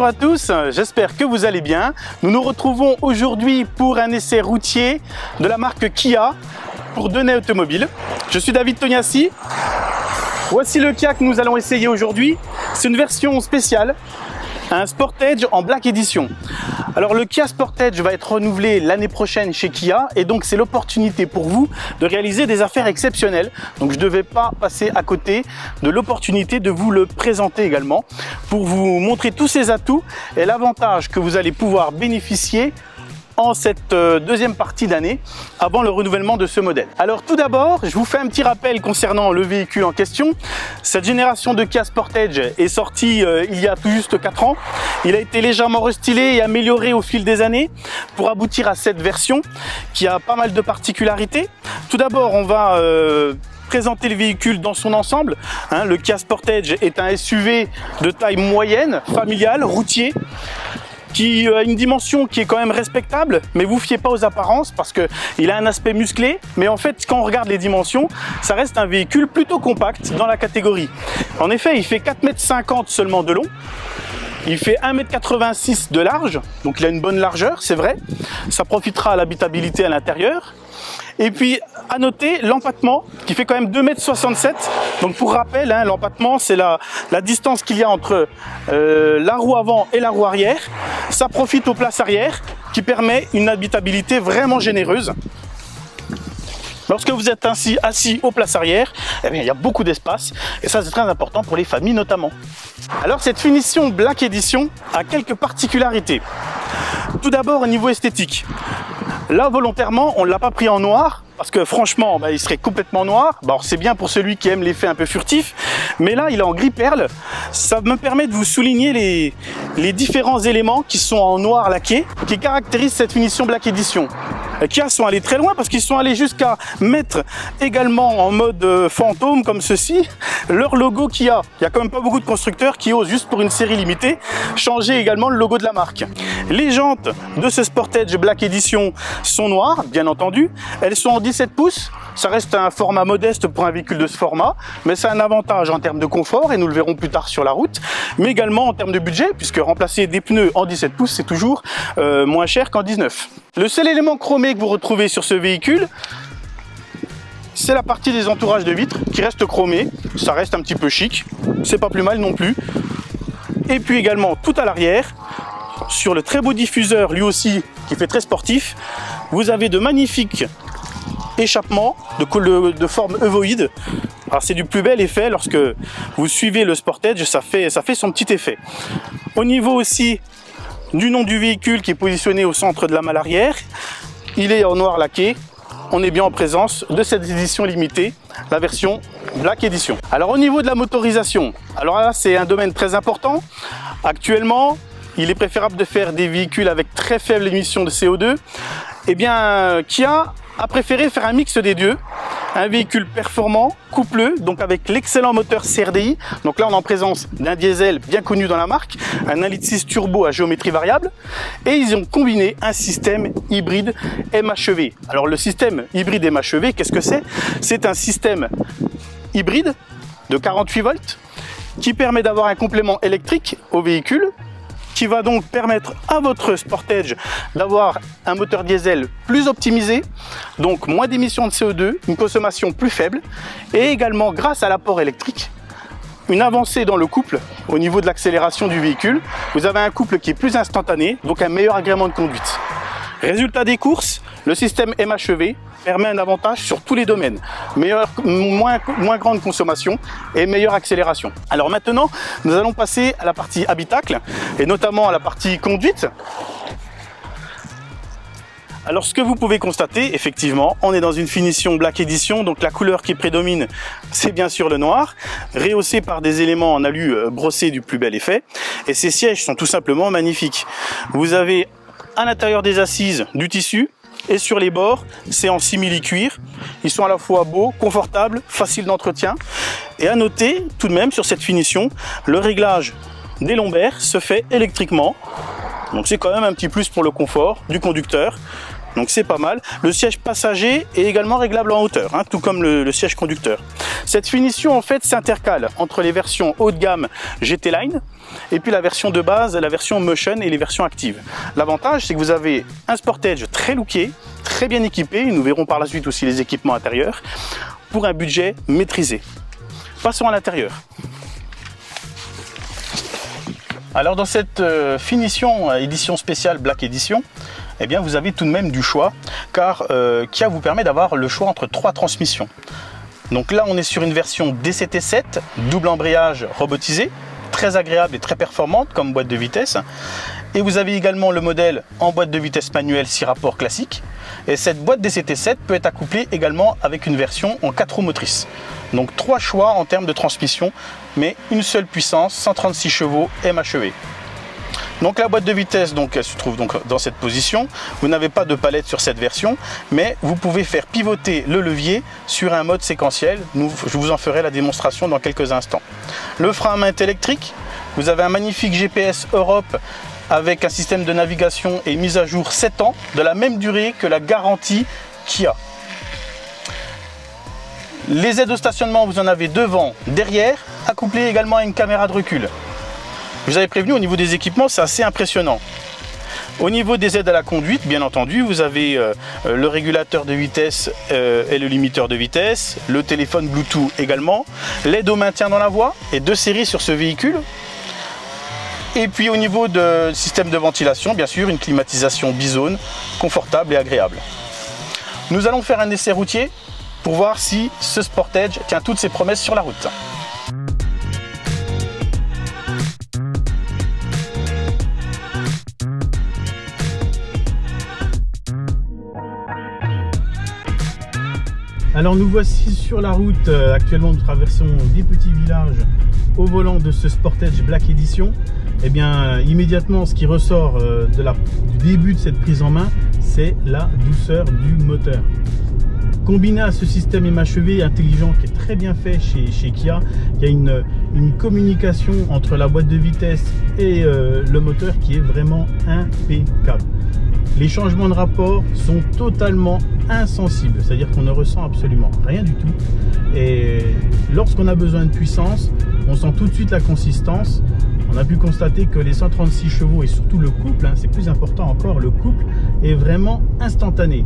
Bonjour à tous, j'espère que vous allez bien. Nous nous retrouvons aujourd'hui pour un essai routier de la marque Kia pour Denay Automobile. Je suis David Tognassi. Voici le Kia que nous allons essayer aujourd'hui. C'est une version spéciale, un Sportage en Black Edition. Alors le Kia Sportage va être renouvelé l'année prochaine chez Kia et donc c'est l'opportunité pour vous de réaliser des affaires exceptionnelles. Donc je ne devais pas passer à côté de l'opportunité de vous le présenter également pour vous montrer tous ses atouts et l'avantage que vous allez pouvoir bénéficier en cette deuxième partie d'année avant le renouvellement de ce modèle. Alors tout d'abord, je vous fais un petit rappel concernant le véhicule en question. Cette génération de Kia Sportage est sortie il y a tout juste 4 ans. Il a été légèrement restylé et amélioré au fil des années pour aboutir à cette version qui a pas mal de particularités. Tout d'abord, on va présenter le véhicule dans son ensemble. Le Kia Sportage est un SUV de taille moyenne, familial, routier, qui a une dimension qui est quand même respectable, mais vous fiez pas aux apparences parce qu'il a un aspect musclé, mais en fait quand on regarde les dimensions, ça reste un véhicule plutôt compact dans la catégorie. En effet, il fait 4,50 m seulement de long, il fait 1,86 m de large, donc il a une bonne largeur, c'est vrai, ça profitera à l'habitabilité à l'intérieur. Et puis à noter l'empattement qui fait quand même 2,67 m. Donc pour rappel, l'empattement c'est la distance qu'il y a entre la roue avant et la roue arrière. Ça profite aux places arrière qui permet une habitabilité vraiment généreuse. Lorsque vous êtes ainsi assis aux places arrière, eh bien, il y a beaucoup d'espace et ça c'est très important pour les familles notamment. Alors cette finition Black Edition a quelques particularités. Tout d'abord au niveau esthétique. Là volontairement on ne l'a pas pris en noir parce que franchement il serait complètement noir. Bon, c'est bien pour celui qui aime l'effet un peu furtif, mais là il est en gris perle. Ça me permet de vous souligner les différents éléments qui sont en noir laqué qui caractérisent cette finition Black Edition. Kia sont allés très loin parce qu'ils sont allés jusqu'à mettre également en mode fantôme comme ceci leur logo Kia. Il n'y a quand même pas beaucoup de constructeurs qui osent juste pour une série limitée changer également le logo de la marque. Les jantes de ce Sportage Black Edition sont noires, bien entendu. Elles sont en 17 pouces. Ça reste un format modeste pour un véhicule de ce format, mais c'est un avantage en termes de confort et nous le verrons plus tard sur la route, mais également en termes de budget puisque remplacer des pneus en 17 pouces c'est toujours moins cher qu'en 19. Le seul élément chromé que vous retrouvez sur ce véhicule, c'est la partie des entourages de vitres qui reste chromée. Ça reste un petit peu chic, c'est pas plus mal non plus. Et puis également tout à l'arrière, sur le très beau diffuseur lui aussi qui fait très sportif, vous avez de magnifiques échappements de forme ovoïde. Alors c'est du plus bel effet lorsque vous suivez le Sportage, ça fait son petit effet. Au niveau aussi du nom du véhicule qui est positionné au centre de la malle arrière, il est en noir laqué. On est bien en présence de cette édition limitée, la version Black Edition. Alors au niveau de la motorisation, alors là c'est un domaine très important. Actuellement, il est préférable de faire des véhicules avec très faible émission de CO2. Eh bien, Kia a préféré faire un mix des deux. Un véhicule performant, coupleux, donc avec l'excellent moteur CRDI. Donc là, on est en présence d'un diesel bien connu dans la marque, un 1,6 litre turbo à géométrie variable. Et ils ont combiné un système hybride MHEV. Alors le système hybride MHEV, qu'est-ce que c'est? C'est un système hybride de 48 volts qui permet d'avoir un complément électrique au véhicule, qui va donc permettre à votre Sportage d'avoir un moteur diesel plus optimisé, donc moins d'émissions de CO2, une consommation plus faible, et également grâce à l'apport électrique, une avancée dans le couple au niveau de l'accélération du véhicule. Vous avez un couple qui est plus instantané, donc un meilleur agrément de conduite. Résultat des courses, le système MHEV permet un avantage sur tous les domaines. Moins grande consommation et meilleure accélération. Alors maintenant, nous allons passer à la partie habitacle et notamment à la partie conduite. Alors ce que vous pouvez constater, effectivement, on est dans une finition Black Edition, donc la couleur qui prédomine, c'est bien sûr le noir, rehaussé par des éléments en alu brossés du plus bel effet. Et ces sièges sont tout simplement magnifiques. Vous avez à l'intérieur des assises du tissu, et sur les bords, c'est en simili-cuir. Ils sont à la fois beaux, confortables, faciles d'entretien. Et à noter, tout de même, sur cette finition, le réglage des lombaires se fait électriquement. Donc c'est quand même un petit plus pour le confort du conducteur. donc c'est pas mal. Le siège passager est également réglable en hauteur, hein, tout comme le siège conducteur. Cette finition en fait s'intercale entre les versions haut de gamme GT Line et puis la version de base, la version Motion et les versions actives. L'avantage, c'est que vous avez un Sportage très looké, très bien équipé, nous verrons par la suite aussi les équipements intérieurs, pour un budget maîtrisé. Passons à l'intérieur. Alors dans cette finition édition spéciale Black Edition, eh bien vous avez tout de même du choix, car Kia vous permet d'avoir le choix entre 3 transmissions. Donc là on est sur une version DCT7, double embrayage robotisé, très agréable et très performante comme boîte de vitesse. Et vous avez également le modèle en boîte de vitesse manuelle 6 rapports classique. Et cette boîte DCT7 peut être accouplée également avec une version en 4 roues motrices. Donc 3 choix en termes de transmission, mais une seule puissance, 136 chevaux MHEV. Donc la boîte de vitesse, donc, elle se trouve donc dans cette position. Vous n'avez pas de palette sur cette version, mais vous pouvez faire pivoter le levier sur un mode séquentiel. Je vous en ferai la démonstration dans quelques instants. Le frein à main est électrique. Vous avez un magnifique GPS Europe avec un système de navigation et mise à jour 7 ans, de la même durée que la garantie Kia. Les aides au stationnement, vous en avez devant, derrière, accouplées également à une caméra de recul. Je vous avais prévenu, au niveau des équipements, c'est assez impressionnant. Au niveau des aides à la conduite, bien entendu, vous avez le régulateur de vitesse et le limiteur de vitesse, le téléphone Bluetooth également, l'aide au maintien dans la voie et 2 séries sur ce véhicule. Et puis au niveau du système de ventilation, bien sûr, une climatisation bizone, confortable et agréable. Nous allons faire un essai routier pour voir si ce Sportage tient toutes ses promesses sur la route. Alors nous voici sur la route, actuellement nous traversons des petits villages au volant de ce Sportage Black Edition. Et bien immédiatement ce qui ressort du début de cette prise en main, c'est la douceur du moteur. Combiné à ce système MHEV intelligent qui est très bien fait chez Kia, il y a une communication entre la boîte de vitesse et le moteur qui est vraiment impeccable. Les changements de rapport sont totalement insensibles, c'est-à-dire qu'on ne ressent absolument rien du tout. Et lorsqu'on a besoin de puissance, on sent tout de suite la consistance. On a pu constater que les 136 chevaux et surtout le couple, c'est plus important encore, le couple est vraiment instantané.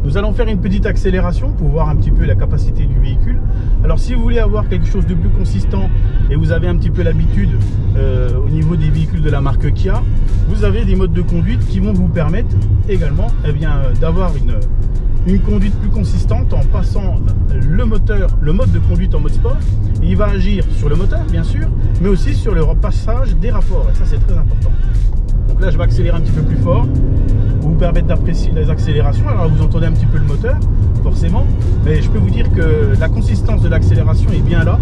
Nous allons faire une petite accélération pour voir un petit peu la capacité du véhicule. Alors si vous voulez avoir quelque chose de plus consistant et vous avez un petit peu l'habitude au niveau des véhicules de la marque Kia, vous avez des modes de conduite qui vont vous permettre également d'avoir une conduite plus consistante en passant le mode de conduite en mode sport. Et il va agir sur le moteur bien sûr, mais aussi sur le passage des rapports, et ça c'est très important. Donc là je vais accélérer un petit peu plus fort pour vous permettre d'apprécier les accélérations. Alors vous entendez un petit peu le moteur forcément, mais je peux vous dire que la consistance de l'accélération est bien là.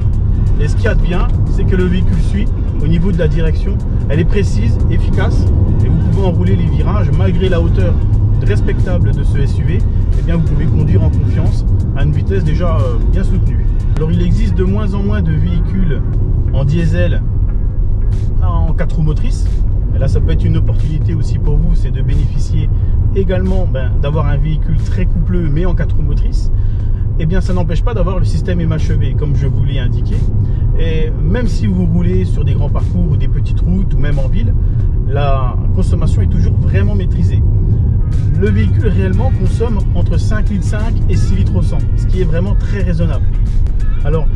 Et ce qu'il y a de bien, c'est que le véhicule suit au niveau de la direction, elle est précise, efficace, et vous pouvez enrouler les virages malgré la hauteur respectable de ce SUV. Eh bien vous pouvez conduire en confiance à une vitesse déjà bien soutenue. Alors il existe de moins en moins de véhicules en diesel en 4 roues motrices. Et là ça peut être une opportunité aussi pour vous, c'est de bénéficier également d'avoir un véhicule très coupleux mais en 4 roues motrices. Eh bien ça n'empêche pas d'avoir le système MHEV comme je vous l'ai indiqué. Et même si vous roulez sur des grands parcours ou des petites routes ou même en ville, la consommation est toujours vraiment maîtrisée. Le véhicule réellement consomme entre 5,5 litres et 6 litres au 100, ce qui est vraiment très raisonnable. Alors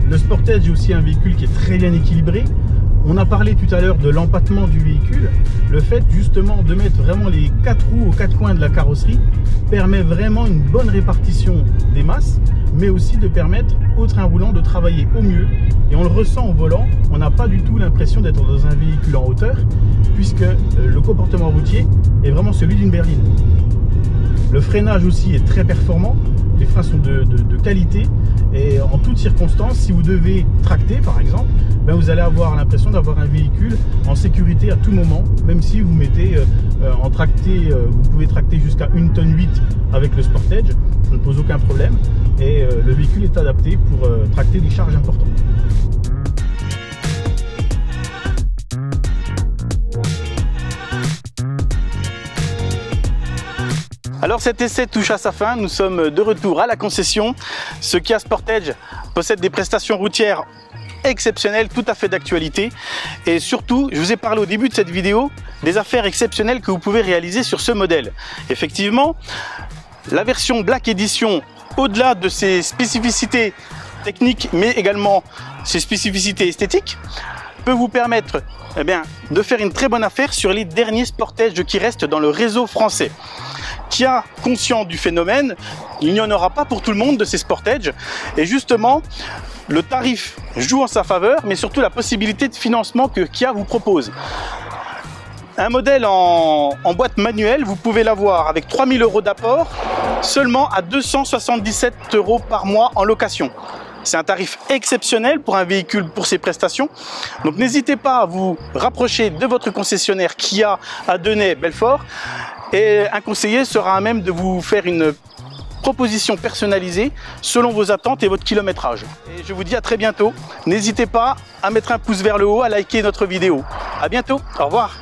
le Sportage est aussi un véhicule qui est très bien équilibré. On a parlé tout à l'heure de l'empattement du véhicule. Le fait justement de mettre vraiment les 4 roues aux 4 coins de la carrosserie permet vraiment une bonne répartition des masses, mais aussi de permettre au train roulant de travailler au mieux. Et on le ressent au volant, on n'a pas du tout l'impression d'être dans un véhicule en hauteur, puisque le comportement routier est vraiment celui d'une berline. Le freinage aussi est très performant, les freins sont de qualité, et en toutes circonstances, si vous devez tracter par exemple, vous allez avoir l'impression d'avoir un véhicule en sécurité à tout moment, même si vous mettez en tracté, vous pouvez tracter jusqu'à 1,8 tonne avec le Sportage, ça ne pose aucun problème, et le véhicule est adapté pour tracter des charges importantes. Alors cet essai touche à sa fin, nous sommes de retour à la concession. Ce Kia Sportage possède des prestations routières exceptionnelles, tout à fait d'actualité. Et surtout, je vous ai parlé au début de cette vidéo des affaires exceptionnelles que vous pouvez réaliser sur ce modèle. Effectivement, la version Black Edition, au-delà de ses spécificités techniques, mais également ses spécificités esthétiques, peut vous permettre de faire une très bonne affaire sur les derniers Sportage qui restent dans le réseau français. Kia, conscient du phénomène, il n'y en aura pas pour tout le monde de ces Sportage, et justement le tarif joue en sa faveur, mais surtout la possibilité de financement que Kia vous propose. Un modèle en boîte manuelle, vous pouvez l'avoir avec 3 000 € d'apport, seulement à 277 € par mois en location. C'est un tarif exceptionnel pour un véhicule pour ses prestations. Donc n'hésitez pas à vous rapprocher de votre concessionnaire Kia à Denay-Belfort et un conseiller sera à même de vous faire une proposition personnalisée selon vos attentes et votre kilométrage. Et je vous dis à très bientôt. N'hésitez pas à mettre un pouce vers le haut, à liker notre vidéo. À bientôt, au revoir.